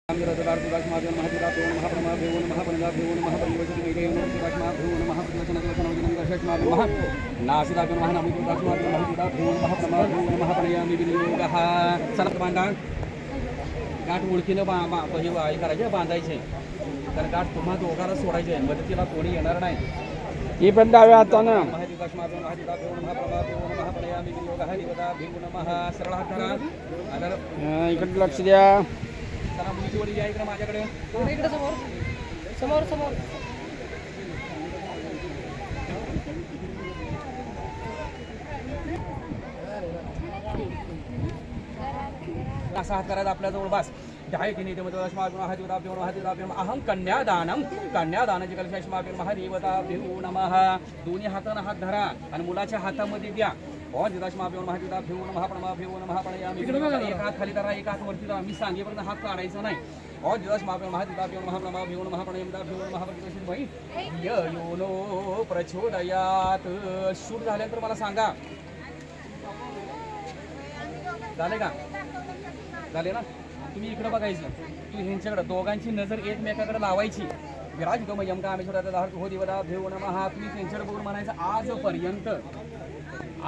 गाठ ओळखीनं हे करायचे बांधायचे तर गाठ तुम्हा दोघांना सोडायचे मदतीला कोणी येणार नाही. ही पण डाव्या हातानं सरळ हात करा. इकडे लक्ष द्या. जरा मुलीची वडी या इकडे माझ्याकडे इकडे समोर समोर समोर असा हात करायचा आपल्या जवळ बस. अहम कन्यादानम कन्यादानाची कलशाश्माभ्यो महादेवताभ्यो नमः. दोन्ही हाताने हात धरा आणि मुलाच्या हातामध्ये द्या. जिदाश्माभ्यो महादेवताभ्यो नमः प्रणमाभ्यो नमः प्रणयामि. एक हात खाली धरा एक हात वरती धरा. मी सांगेपर्यंत हात काढायचा नाही. जिदाश्माभ्यो महादेवताभ्यो नमः प्रणमाभ्यो नमः प्रणयामिभ्यो नमः प्रतिवशित योनो प्रचोदयात. शूट झाल्यानंतर मला सांगा. झाले का? झाले ना? तुम्ही इकडे बघायचं. तू ह्यांच्याकडे दोघांची नजर एकमेकाकडे लावायची. विराजितो मय्यम कामेश्वराचा हो देवता भेव नमः. तुम्ही त्यांच्याकडे बघून म्हणायचं आजपर्यंत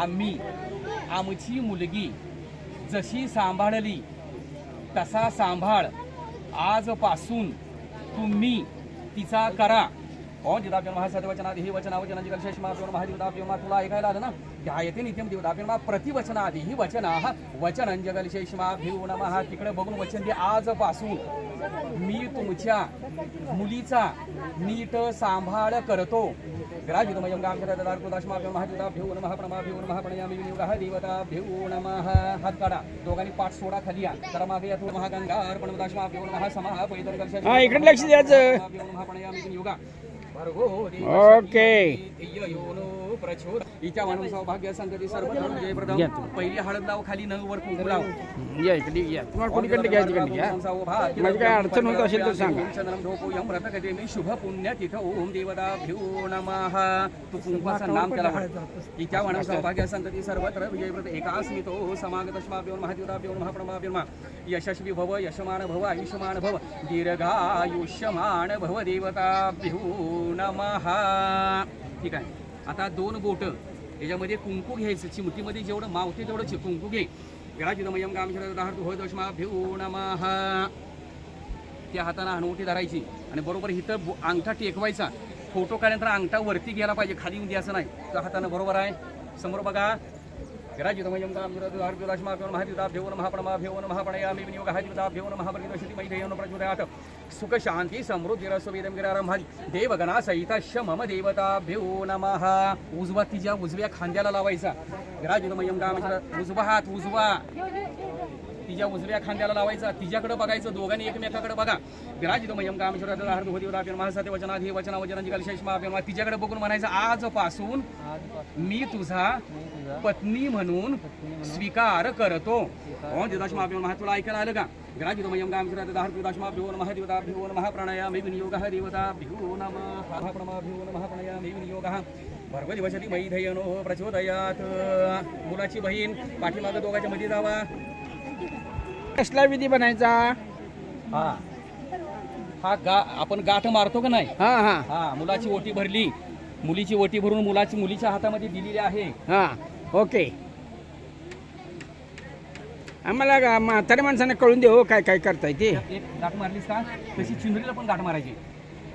आम्ही आमची मुलगी जशी सांभाळली तसा सांभाळ आजपासून तुम्ही तिचा करा. जिदाभ्यो महासदवचनादि ही वचनावचनांची कलशेषमाभ्यो महादेवताभ्यो. तुला ऐकायला आलं ना? ध्यायते नित्यम देवताभ्यो प्रतिवचनादि ही वचनाः वचनंजगलशेषमाभ्यो नमः. तिकडे बघून वचन दे आजपासून मी तुमच्या मुलीचा नीट सांभाळ करतो. विराजितमयं गामशरदार्कुदाश्माभ्यो महादेवताभ्यो नमः प्रणमाभ्यो नमः प्रणयामि विनियोगः देवताभ्यो नमः. हात काढा. दोघांनी पाठ सोडा खाली या. तर मागे या. तुला महागंगार प्रणवदाश्माभ्यो नमः समाः पैदल कलशेष. हा इकडे लक्ष द्यायचं. नमः प्रणयामि विनियोगः. ओके. हिच्या म्हणून सौभाग्य संगती सर्व जयप्रदम. पहिली हळद लाव खाली न वर कुंकू लाव. या इकडे या. तुम्हाला कोणीकडे घ्यायची कडे घ्या. म्हणजे काय अडचण होत असेल तर सांगा. शुभ पुण्य तिथं ओम देवताभ्यो नमः. तू कुंकवाचं नाम त्याला म्हण. हिच्या म्हणून सौभाग्य संगती सर्वत्र विजयप्रद. एकास्मितो समागतश्माभ्यो महादेवताभ्यो नमः प्रणमाभ्यो नमः. यशस्वी भव यशमान भव आयुष्यमान भव दीर्घायुष्यमान भव देवताभ्यो नमः. ठीक आहे. आता दोन बोट याच्यामध्ये कुंकू घ्यायचं. चिमटीमध्ये जेवढं मावते तेवढं कुंकू घे. विराजितमयं गामशरदार्कुदाश्माभ्यो नमः. त्या हाताने हनुवटी धरायची आणि बरोबर इथं अंगठा टेकवायचा. फोटो काढल्यानंतर अंगठा वरती गेला पाहिजे, खाली येऊन द्यायचं नाही. त्या हाताने बरोबर आहे. समोर बघा. विराजितमयं गामशरदार्कुदाश्माभ्यो महादेवताभ्यो नमः प्रणमाभ्यो नमः प्रणयामि विनियोगः देवताभ्यो नमः प्रतिवशित प्रचोदयात्. सुख शांती समृद्धिरस्ववेदं गिरारंभादि देवगणा सहितश्च मम देवताभ्यो नमः. उजवा तिच्या उजव्या खांद्याला लावायचा. विराजितमयं गामशरदार्कुदाश्माभ्यो उजवा हात उजवा तिच्या उजव्या खांद्याला लावायचा. तिच्याकडे बघायचं. दोघांनी एकमेकाकडे बघा. विराजितमयं गामशरदार्कुदाश्माभ्यो देवताभ्यो महासते वचनावचनांची कलशेषमाभ्यो. तिच्याकडे बघून म्हणायचं आजपासून मी तुझा पत्नी म्हणून स्वीकार करतो. देवताभ्यो नमः. तुला ऐकायला आलं का? विराजितमयं गामशरदार्कुदाश्माभ्यो नमः देवताभ्यो नमः प्रणयामि विनियोगः देवताभ्यो नमः प्रणमाभ्यो नमः प्रणयामि विनियोगः. भर्गवती वचती मैधयनो प्रचोदयात. मुलाची बहीण पाठीमागं दोघांच्या मध्ये जावा. कसला विधी बनायचा? हा आपण गाठ मारतो का नाही? हा हा हा. मुलाची ओटी भरली. मुलीची ओटी भरून मुलीच्या हातामध्ये दिलेली आहे. हा ओके. आम्हाला म्हाताऱ्या माणसाने कळून दे हो काय काय करताय ते. एक गाठ मारलीस का तशी चिंदरीला पण गाठ मारायची.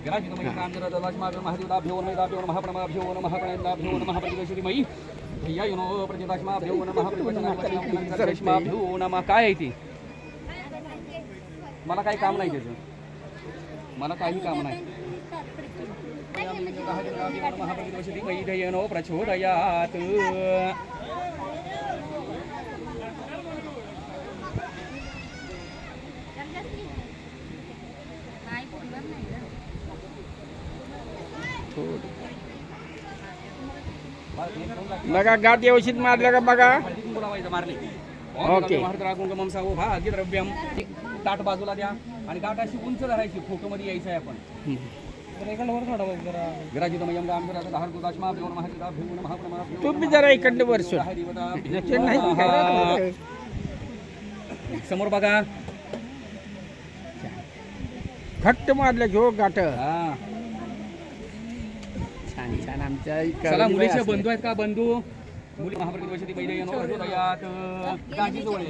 विराजितमयं गामशरदार्कुदाश्माभ्यो महादेवताभ्यो नमः प्रणमाभ्यो नमः प्रणयामि नमः प्रतिवशित योनो प्रचोदयाश्माभ्यो नमः प्रतिवचनाभ्यो नमः. काय आहे ती? मला काही काम नाही त्याचं. मला काही काम नाही. प्रचोदयात. बघा गाठ व्यवस्थित मारल्या का बघा. मारली. ओके. भाग्यद्रव्यम. ताट बाजूला द्या आणि गाठ अशी उंच धरायची. फोटो मध्ये यायचं आहे आपण. विराजितमयं गामशरदार्कुदाश्माभ्यो नमः प्रणमाभ्यो. तू बी जरा इकडे वर सोड. समोर बघा. घट्ट मारलं की हो गाठ. हा. छान छान आमच्या चला मुलीचे बंधू आहेत का बंधू मुली महाप्रतिवशती पहिले हृदयात गाजी जवळ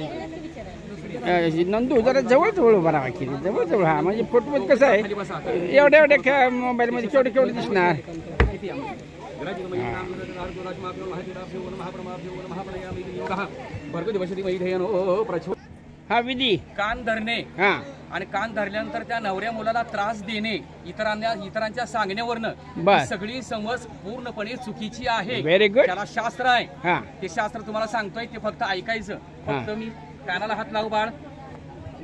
नंदू जरा जवळ जवळ उभा राहा की जवळ जवळ. हा म्हणजे फोटोमध्ये कसं आहे एवढ्या एवढ्या मोबाईलमध्ये केवढे केवढे दिसणार. हा विधी कान धरणे हा आणि कान धरल्यानंतर त्या नवऱ्या मुलाला त्रास देणे इतरांच्या सांगण्यावरनं बर. ही सगळी समज पूर्णपणे चुकीची आहे. Very good. त्याला शास्त्र आहे. हा ते शास्त्र तुम्हाला सांगतोय ते फक्त ऐकायचं. फक्त मी कानाला हात लावू बाळ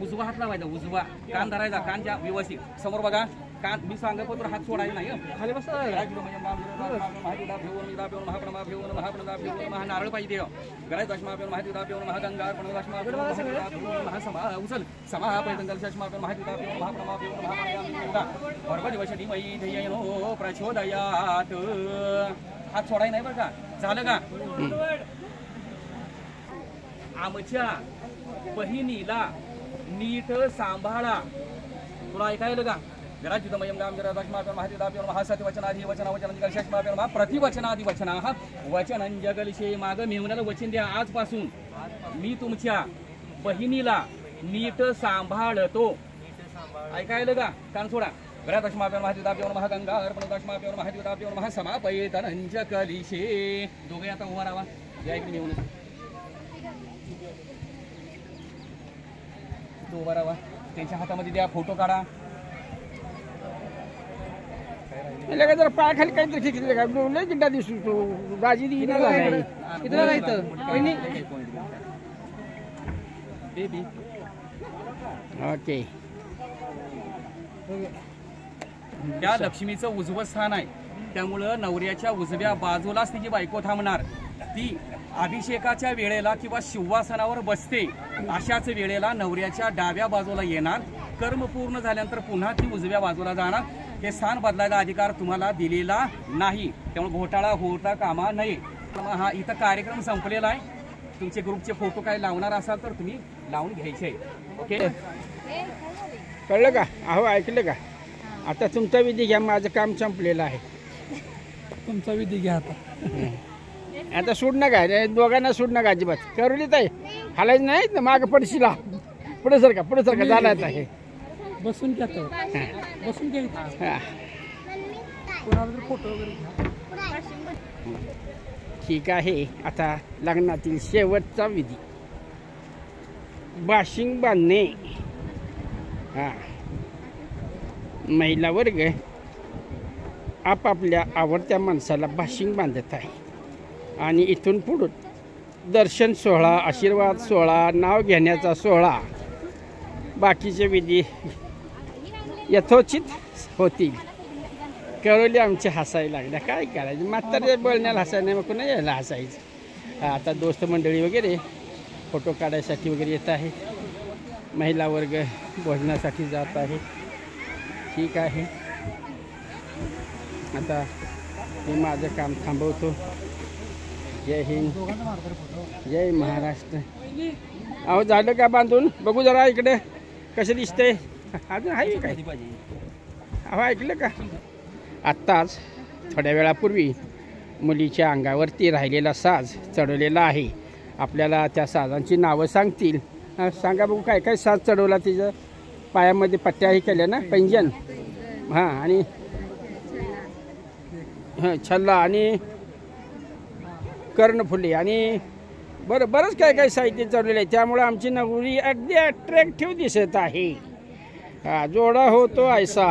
उजवा हात लावायचा उजवा कान धरायचा कान ज्या व्यवस्थित समोर बघा कान मी सांगत पण हात सोडायचा नाही खाली बस नारळ पाहिजे उचल प्रचोदयात हात सोडाय नाही बरं का झालं का. आमच्या बहिणीला नीट सांभाळा. तुला ऐकायला का प्रतिवचनादि वचना वचन जगलशे माग मेहुण्याला वचन द्या आजपासून मी तुमच्या बहिणीला नीट सांभाळतो. ऐकायला का कान सोडा. समापयेतनंजकलिशे दोघे आता उभा राहा. मेहुण उभा राहा. त्यांच्या हातामध्ये द्या फोटो काढा. जर पायाखाली काहीतरी खिचले का लय जिड्डा दिसतो दाजी दी ना इथं राहायचं बेबी. ओके. त्या लक्ष्मीचं उजवं स्थान आहे त्यामुळं नवऱ्याच्या उजव्या बाजूलाच तिची बायको थांबणार. ती अभिषेकाच्या वेळेला किंवा शिवासनावर बसते अशाच वेळेला नवऱ्याच्या डाव्या बाजूला येणार. कर्म पूर्ण झाल्यानंतर पुन्हा ती उजव्या बाजूला जाणार. हे स्थान बदलायचा अधिकार तुम्हाला दिलेला नाही. त्यामुळे घोटाळा होता कामा नये. हा इथं कार्यक्रम संपलेला आहे. तुमचे ग्रुपचे फोटो काय लावणार असाल तर तुम्ही लावून घ्यायचे. ओके कळलं का. अहो ऐकलं का. आता तुमचा विधी घ्या. माझं काम संपलेलं आहे. तुमचा विधी घ्या आता. आता सोड नका दोघांना सोड नका अजिबात. करूलीत आहे हालायचं नाही ना मागं पडशीला. पुढे सारखा झाला आहे. बसून घ्या बसून घ्या. फोटो वगैरे ठीक आहे. आता लग्नातील शेवटचा विधी बाशिंग बांधणे. हा महिला वर्ग आपापल्या आवडत्या माणसाला बाशिंग बांधत आहे आणि इथून पुढून दर्शन सोहळा आशीर्वाद सोहळा नाव घेण्याचा सोहळा बाकीचे विधी यथोचित होतील. कळवली आमचे हसायला लागल्या. काय करायचं म्हातारे बोलण्याला हसायला नाही मग कुणा यायला हसायचं. आता दोस्त मंडळी वगैरे फोटो काढायसाठी वगैरे येत आहे. महिला वर्ग भोजनासाठी जात आहे. ठीक आहे. आता मी माझं काम थांबवतो. जय हिंद जय महाराष्ट्र. अहो झालं का बांधून बघू जरा इकडे कसं दिसतंय. अजून आहे काय अहो ऐकलं का. आत्ताच थोड्या वेळापूर्वी मुलीच्या अंगावरती राहिलेला साज चढवलेला आहे. आपल्याला त्या साजांची नावं सांगतील. सांगा बघू काय काय साज चढवला. तिचं पायामध्ये पट्ट्याही केल्या ना पैंजण हां आणि छल्ला आणि कर्णफुले आणि बरंच काय काय साहित्य चढलेलं आहे. त्यामुळे आमची नवरी अगदी अट्रॅक्टिव्ह दिसत आहे. जोडा होतो ऐसा.